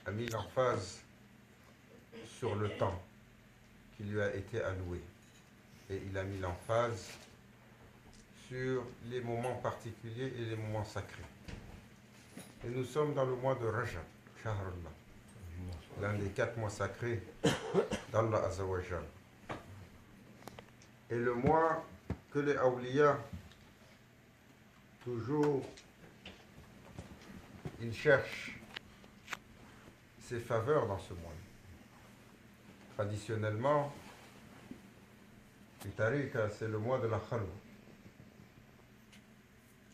a mis l'emphase sur le temps qui lui a été alloué. Et il a mis l'emphase sur les moments particuliers et les moments sacrés. Et nous sommes dans le mois de Rajab, Shahrullah, l'un des 4 mois sacrés d'Allah Azzawajal. Et le mois que les awliya, toujours, ils cherchent ses faveurs dans ce mois. Traditionnellement, le tariqa, c'est le mois de la khalwa,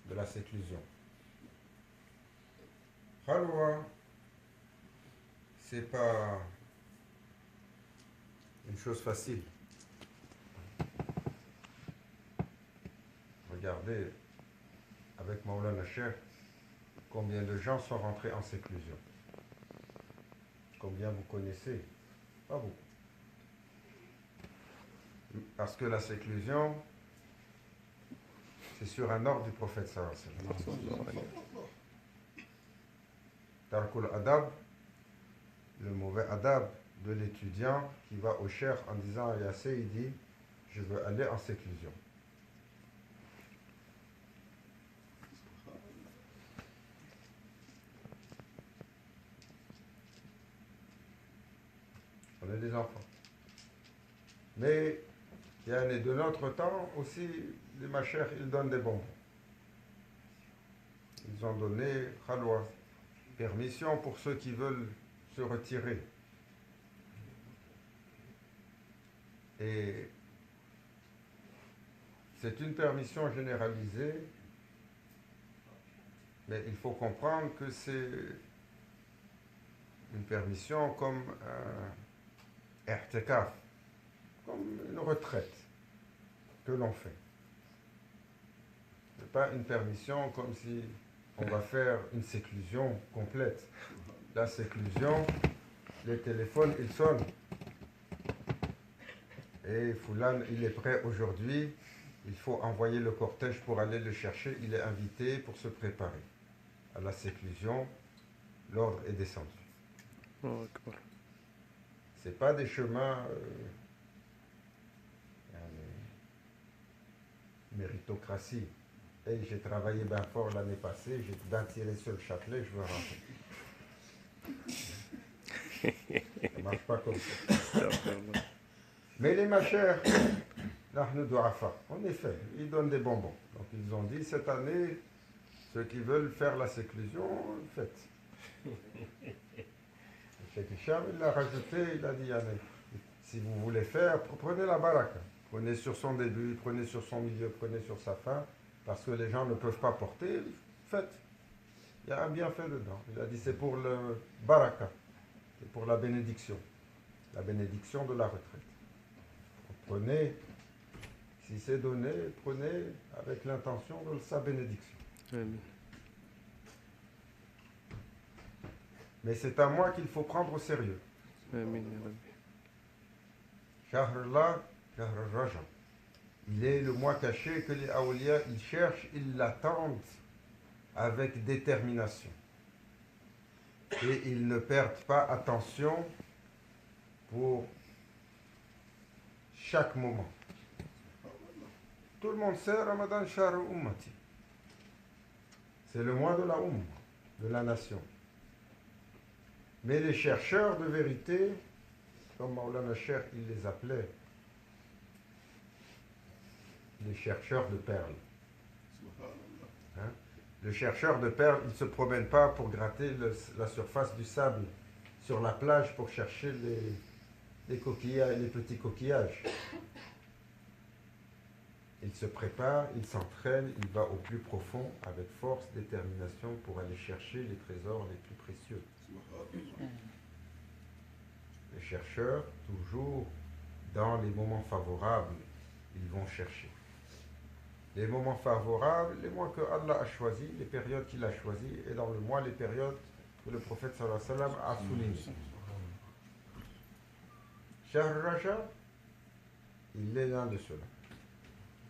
de la séclusion. Khalwa, c'est pas une chose facile. Regardez, avec Maulana Cheikh, combien de gens sont rentrés en séclusion. Combien vous connaissez? Pas beaucoup. Parce que la séclusion, c'est sur un ordre du prophète sallallahu alayhi wa sallam. Tarkul adab, le mauvais adab de l'étudiant qui va au cheikh en disant Ya Sayyidi, je veux aller en séclusion. On est des enfants. Mais de notre temps aussi, les machères, ils donnent des bonbons. Ils ont donné khalwa, permission pour ceux qui veulent se retirer. Et c'est une permission généralisée, mais il faut comprendre que c'est une permission comme un i'tikaf, comme une retraite que l'on fait. Ce n'est pas une permission comme si on va faire une séclusion complète. La séclusion, les téléphones, ils sonnent. Et Foulan, il est prêt aujourd'hui. Il faut envoyer le cortège pour aller le chercher. Il est invité pour se préparer. À la séclusion, l'ordre est descendu. Ce n'est pas des chemins méritocratie. Et j'ai travaillé bien fort l'année passée, j'ai bien tiré sur le chapelet, je veux rentrer. Ça ne marche pas comme ça. Mais les machères, en effet, ils donnent des bonbons. Donc ils ont dit, cette année, ceux qui veulent faire la séclusion, faites. Cheikh Hicham, il l'a rajouté, il a dit, si vous voulez faire, prenez la baraka. Prenez sur son début, prenez sur son milieu, prenez sur sa fin, parce que les gens ne peuvent pas porter, faites. Il y a un bienfait dedans. Il a dit, c'est pour le baraka, c'est pour la bénédiction de la retraite. Donc, prenez, si c'est donné, prenez avec l'intention de sa bénédiction. Amen. Mais c'est un mois qu'il faut prendre au sérieux. Amen. Shahrullah, Shahr Rajab. Il est le mois caché que les awliya, ils cherchent, ils l'attendent avec détermination. Et ils ne perdent pas attention pour chaque moment. Tout le monde sait Ramadan Shahr Ummati. C'est le mois de la de la nation. Mais les chercheurs de vérité, comme Maulana Cheikh, il les appelait, les chercheurs de perles. Hein? Le chercheur de perles, il ne se promène pas pour gratter la surface du sable sur la plage pour chercher les coquillages, les petits coquillages. Il se prépare, il s'entraîne, il va au plus profond avec force, détermination pour aller chercher les trésors les plus précieux. Les chercheurs, toujours dans les moments favorables, ils vont chercher. Les moments favorables, les mois que Allah a choisis, les périodes qu'il a choisies, et dans le mois, les périodes que le prophète sallallahu alayhi wa sallam a soulignées. Shahr Rajab, il est l'un de ceux-là.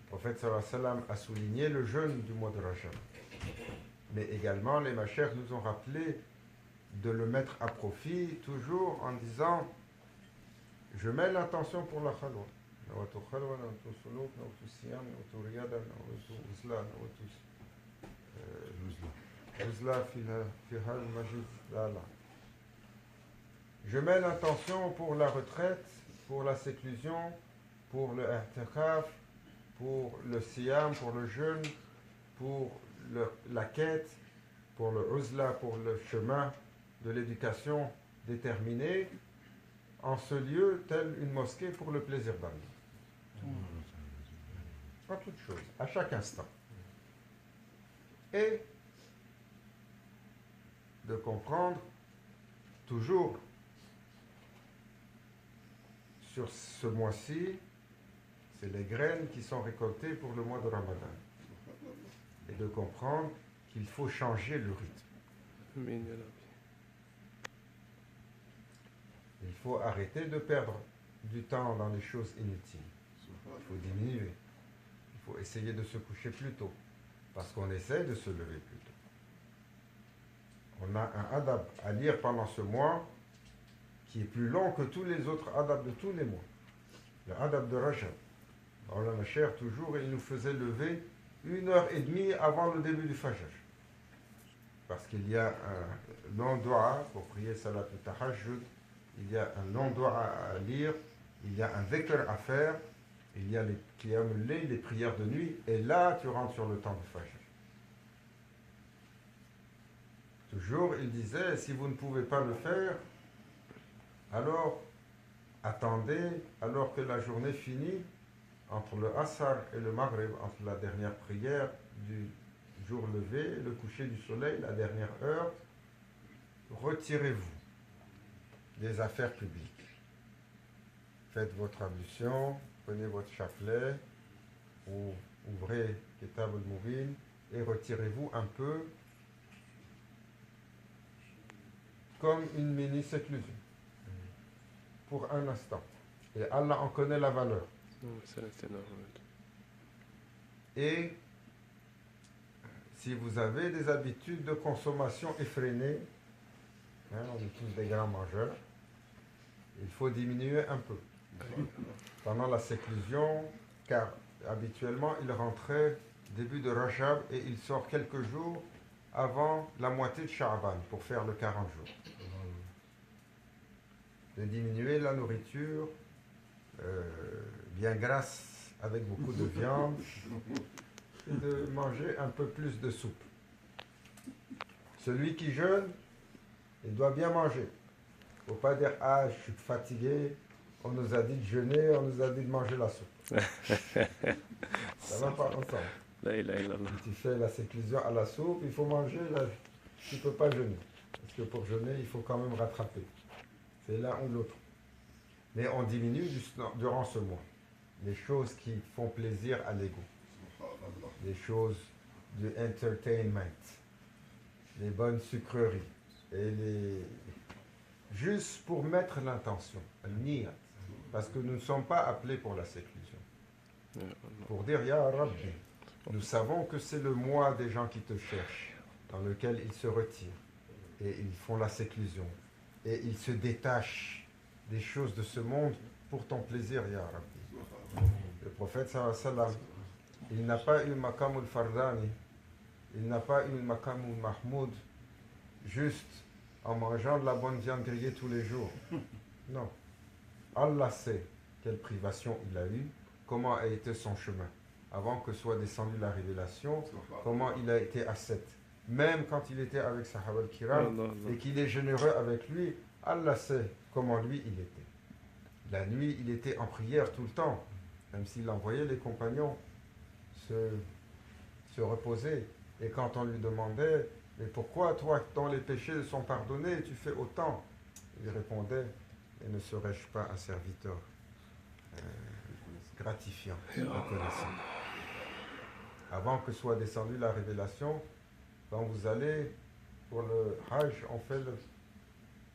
Le prophète sallallahu alayhi wa sallam a souligné le jeûne du mois de Rajab. Mais également, les machères nous ont rappelé de le mettre à profit, toujours en disant je mets l'intention pour la khalwa. Je mets l'intention pour la retraite, pour la séclusion, pour le i'tikaf, pour le siyam, pour le jeûne, pour la quête, pour le uzla, pour le chemin de l'éducation déterminé, en ce lieu, tel une mosquée pour le plaisir d'Allah. En toute chose, à chaque instant. Et de comprendre toujours sur ce mois-ci, c'est les graines qui sont récoltées pour le mois de Ramadan. Et de comprendre qu'il faut changer le rythme. Il faut arrêter de perdre du temps dans les choses inutiles. Il faut diminuer. Il faut essayer de se coucher plus tôt. Parce qu'on essaie de se lever plus tôt. On a un adab à lire pendant ce mois qui est plus long que tous les autres adab de tous les mois. Le adab de Rajab. Allah ma chère, toujours, il nous faisait lever 1h30 avant le début du Fajr. Parce qu'il y a un long dua pour prier Salat al-Tahajjud, il y a un long dua à lire, il y a un dhikr à faire, il y a les qiyam al-layl, les prières de nuit, et là tu rentres sur le temps du Fajr. Toujours, il disait, si vous ne pouvez pas le faire, alors attendez, alors que la journée finit, entre le Asr et le Maghrib, entre la dernière prière du jour levé, le coucher du soleil, la dernière heure, retirez-vous des affaires publiques. Faites votre ablution, prenez votre chapelet, ou ouvrez Kitab al-Mubin et retirez-vous un peu comme une mini-séclusion pour un instant. Et Allah en connaît la valeur. Et si vous avez des habitudes de consommation effrénées, on est tous des grands mangeurs, il faut diminuer un peu pendant la séclusion, car habituellement il rentrait début de Rajab et il sort quelques jours avant la moitié de Sha'ban pour faire le 40 jours. De diminuer la nourriture bien grasse avec beaucoup de viande et de manger un peu plus de soupe. Celui qui jeûne, il doit bien manger. Il ne faut pas dire « Ah, je suis fatigué, on nous a dit de jeûner, on nous a dit de manger la soupe. » Ça va pas ensemble. Si tu fais la séclusion à la soupe, il faut manger, là, tu ne peux pas jeûner. Parce que pour jeûner, il faut quand même rattraper. C'est l'un ou l'autre. Mais on diminue durant ce mois les choses qui font plaisir à l'ego. Les choses du entertainment, les bonnes sucreries, et juste pour mettre l'intention, al-niyat, parce que nous ne sommes pas appelés pour la séclusion. Pour dire, Ya Rabbi, nous savons que c'est le mois des gens qui te cherchent, dans lequel ils se retirent, et ils font la séclusion, et ils se détachent des choses de ce monde pour ton plaisir, Ya Rabbi. Le prophète sallallahu alayhi wa sallam, il n'a pas eu Maqam al-Fardani, il n'a pas eu Maqam al-Mahmoud, juste en mangeant de la bonne viande grillée tous les jours. Non. Allah sait quelle privation il a eu, comment a été son chemin. Avant que soit descendue la révélation, comment il a été ascète. Même quand il était avec Sahaba al-Kiram et qu'il est généreux avec lui, Allah sait comment lui il était. La nuit, il était en prière tout le temps, même s'il envoyait les compagnons se reposer. Et quand on lui demandait, mais pourquoi toi, dont les péchés sont pardonnés, tu fais autant? Il répondait, et ne serais-je pas un serviteur gratifiant, reconnaissant. Avant que soit descendue la révélation, quand vous allez pour le Hajj, on fait le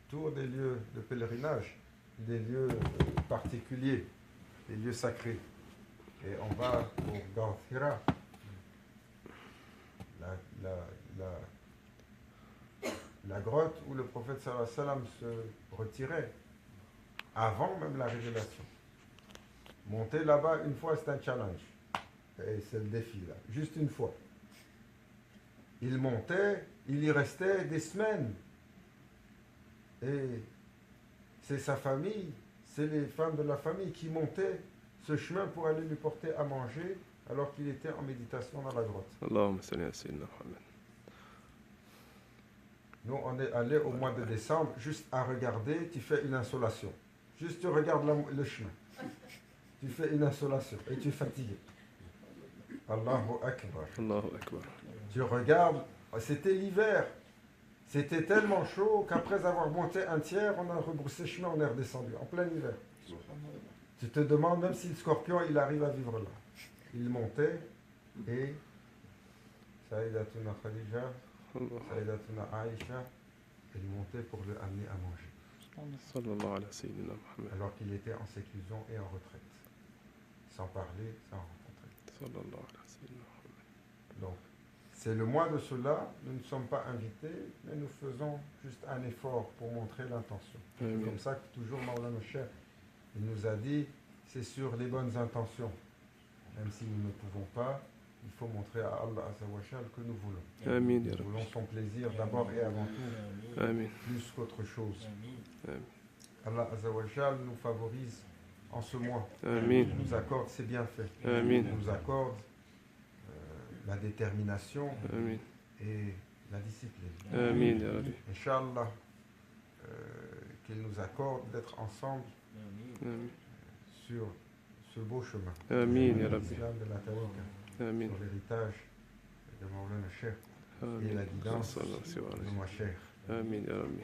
tour des lieux de pèlerinage, des lieux particuliers, des lieux sacrés. Et on va au Ghath Hira, la grotte où le prophète sallallahu alayhi wa sallam se retirait, avant même la révélation. Monter là-bas une fois, c'est un challenge. Et c'est le défi là, juste une fois. Il montait, il y restait des semaines. Et c'est sa famille, c'est les femmes de la famille qui montaient ce chemin pour aller lui porter à manger alors qu'il était en méditation dans la grotte. Allahumma salli ala sayyidina Muhammad. Nous, on est allé au mois de décembre, juste à regarder, tu fais une insolation. Juste tu regardes le chemin. Tu fais une insolation et tu es fatigué. Allahu Akbar. Allahu Akbar. Tu regardes, c'était l'hiver. C'était tellement chaud qu'après avoir monté un tiers, on a rebroussé chemin, on est redescendu, en plein hiver. Tu te demandes même si le scorpion, il arrive à vivre là. Il montait et Saïdatuna Khadija, Saïdatuna Aïcha, il montait pour le amener à manger. Sallallahu ala sayyidina Muhammad. Alors qu'il était en séclusion et en retraite. Sans parler, sans rencontrer. Sallallahu ala sayyidina Muhammad. Donc, c'est le mois de cela, nous ne sommes pas invités, mais nous faisons juste un effort pour montrer l'intention. C'est comme ça que toujours Maulana Cheikh, il nous a dit, c'est sur les bonnes intentions. Même si nous ne pouvons pas, il faut montrer à Allah Azzawajal que nous voulons. Amin. Nous voulons son plaisir d'abord et avant tout, Amin. plus qu'autre chose. Amin. Allah Azzawajal nous favorise en ce mois. Amin. Il nous accorde ses bienfaits. Amin. Il nous accorde la détermination Amin. et la discipline. Amin, ya Rabbi. Inch'Allah, qu'il nous accorde d'être ensemble Amin. sur ce beau chemin. Amin, ya Rabbi. L'islam de la tariqa, Amin. sur l'héritage de Maulana Cheikh et la Amin. guidance Sallallahu alayhi wa de sallam. ma Cheikh. Amin, ya Rabbi.